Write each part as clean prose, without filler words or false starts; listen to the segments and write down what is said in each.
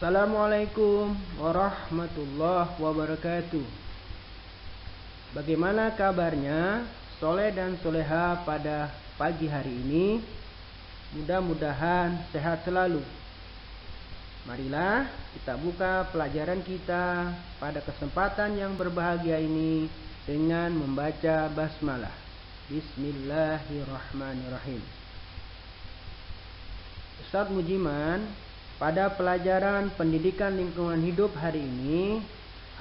Assalamualaikum warahmatullahi wabarakatuh. Bagaimana kabarnya Soleh dan Soleha pada pagi hari ini? Mudah-mudahan sehat selalu. Marilah kita buka pelajaran kita pada kesempatan yang berbahagia ini dengan membaca basmalah. Bismillahirrahmanirrahim. Ustaz Mujiman pada pelajaran pendidikan lingkungan hidup hari ini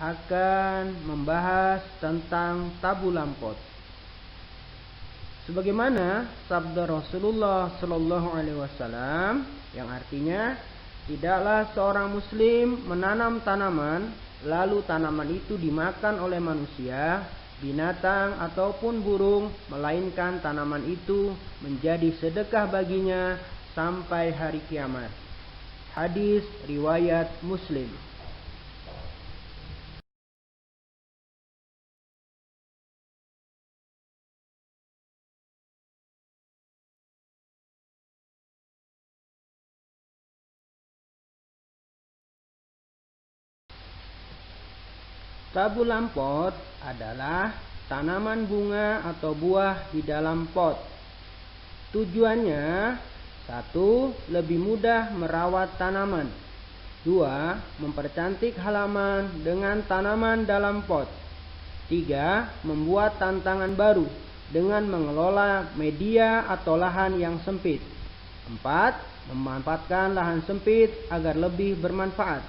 akan membahas tentang tabu lampot. Sebagaimana sabda Rasulullah Shallallahu Alaihi Wasallam yang artinya tidaklah seorang muslim menanam tanaman lalu tanaman itu dimakan oleh manusia, binatang ataupun burung, melainkan tanaman itu menjadi sedekah baginya sampai hari kiamat. Hadis riwayat Muslim. Tabu lampot adalah tanaman bunga atau buah di dalam pot. Tujuannya: 1. Lebih mudah merawat tanaman. 2. Mempercantik halaman dengan tanaman dalam pot. 3. Membuat tantangan baru dengan mengelola media atau lahan yang sempit. 4. Memanfaatkan lahan sempit agar lebih bermanfaat.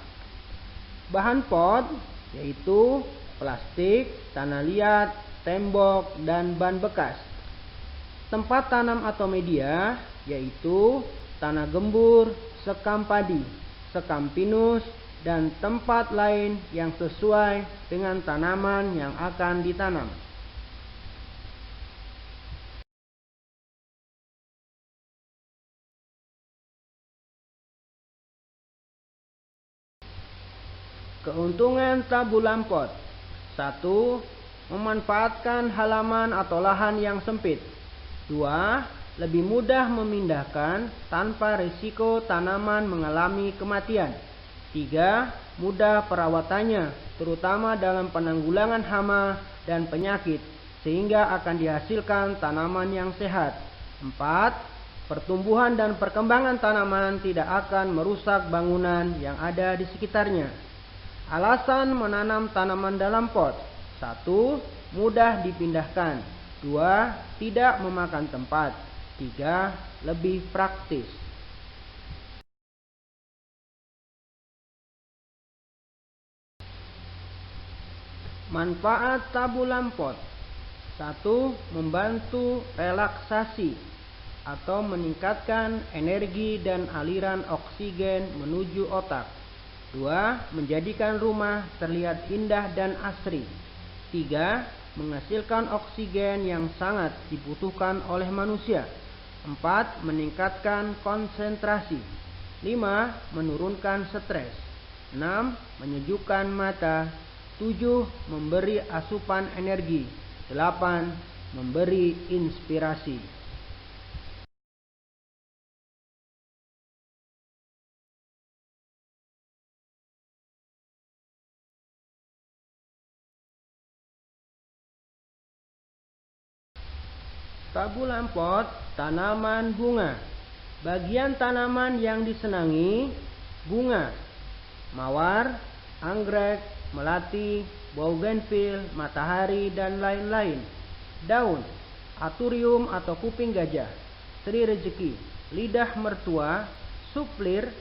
Bahan pot yaitu plastik, tanah liat, tembok, dan ban bekas. Tempat tanam atau media yaitu tanah gembur, sekam padi, sekam pinus, dan tempat lain yang sesuai dengan tanaman yang akan ditanam. Keuntungan tabu lampot: 1. Memanfaatkan halaman atau lahan yang sempit. 2. Lebih mudah memindahkan tanpa risiko tanaman mengalami kematian. 3. Mudah perawatannya, terutama dalam penanggulangan hama dan penyakit, sehingga akan dihasilkan tanaman yang sehat. 4. Pertumbuhan dan perkembangan tanaman tidak akan merusak bangunan yang ada di sekitarnya. Alasan menanam tanaman dalam pot: 1. Mudah dipindahkan. 2. Tidak memakan tempat. 3. Lebih praktis. Manfaat tabu lampot: 1. Membantu relaksasi atau meningkatkan energi dan aliran oksigen menuju otak. 2. Menjadikan rumah terlihat indah dan asri. 3. Menghasilkan oksigen yang sangat dibutuhkan oleh manusia. 4. Meningkatkan konsentrasi. 5. Menurunkan stres. 6. Menyejukkan mata. 7. Memberi asupan energi. 8. Memberi inspirasi. Tabu lampot tanaman bunga. Bagian tanaman yang disenangi: bunga, mawar, anggrek, melati, bougainville, matahari, dan lain-lain. Daun: aturium atau kuping gajah, sri rezeki, lidah mertua, suplir,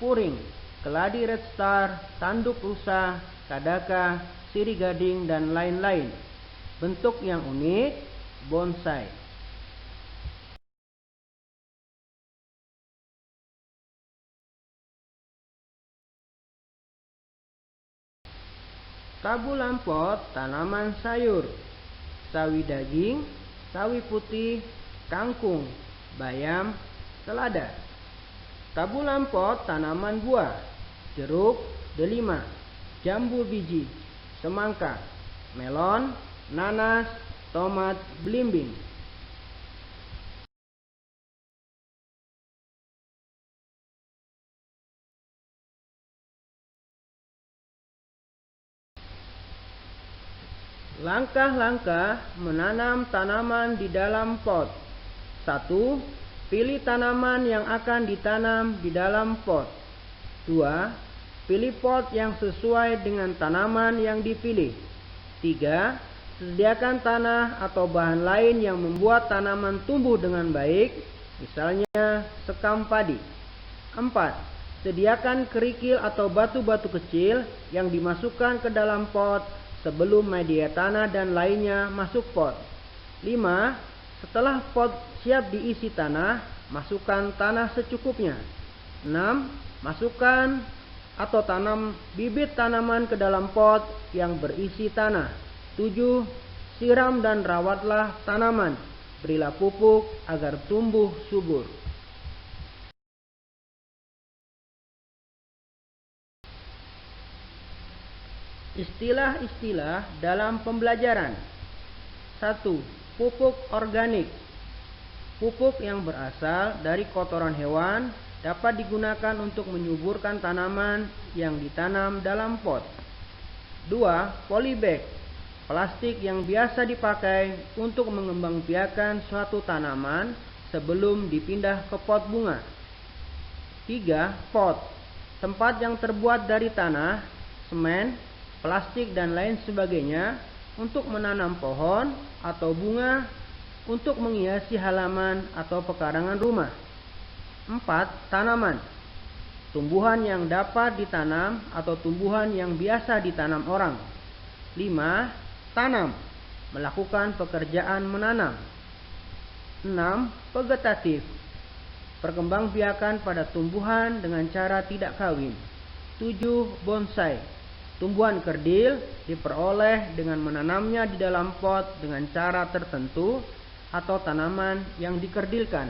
puring, keladi red star, tanduk rusa, kadaka, sirih gading, dan lain-lain. Bentuk yang unik: bonsai. Tabu lampot tanaman sayur: sawi daging, sawi putih, kangkung, bayam, selada. Tabu lampot tanaman buah: jeruk, delima, jambu biji, semangka, melon, nanas, tomat, belimbing. Langkah-langkah menanam tanaman di dalam pot. 1. Pilih tanaman yang akan ditanam di dalam pot. 2. Pilih pot yang sesuai dengan tanaman yang dipilih. 3. Sediakan tanah atau bahan lain yang membuat tanaman tumbuh dengan baik, misalnya sekam padi. 4. Sediakan kerikil atau batu-batu kecil yang dimasukkan ke dalam pot sebelum media tanah dan lainnya masuk pot. 5. Setelah pot siap diisi tanah, masukkan tanah secukupnya. 6. Masukkan atau tanam bibit tanaman ke dalam pot yang berisi tanah. 7. Siram dan rawatlah tanaman. Berilah pupuk agar tumbuh subur. Istilah-istilah dalam pembelajaran. 1. Pupuk organik. Pupuk yang berasal dari kotoran hewan dapat digunakan untuk menyuburkan tanaman yang ditanam dalam pot. 2. Polybag. Plastik yang biasa dipakai untuk mengembangbiakan suatu tanaman sebelum dipindah ke pot bunga. 3. Pot. Tempat yang terbuat dari tanah, semen, plastik dan lain sebagainya untuk menanam pohon atau bunga untuk menghiasi halaman atau pekarangan rumah. 4. Tanaman. Tumbuhan yang dapat ditanam atau tumbuhan yang biasa ditanam orang. 5. Tanam. Melakukan pekerjaan menanam. 6. Vegetatif. Perkembangbiakan pada tumbuhan dengan cara tidak kawin. 7. Bonsai. Tumbuhan kerdil diperoleh dengan menanamnya di dalam pot dengan cara tertentu atau tanaman yang dikerdilkan.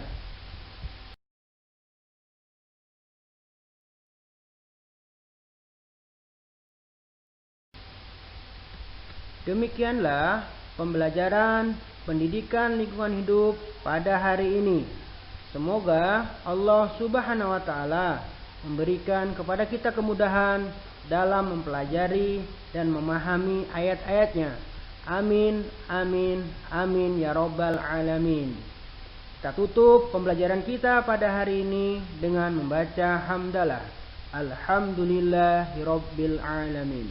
Demikianlah pembelajaran pendidikan lingkungan hidup pada hari ini. Semoga Allah Subhanahu wa taala memberikan kepada kita kemudahan dalam mempelajari dan memahami ayat-ayatnya. Amin, amin, amin ya robbal alamin. Kita tutup pembelajaran kita pada hari ini dengan membaca hamdalah. Alhamdulillahirabbil alamin.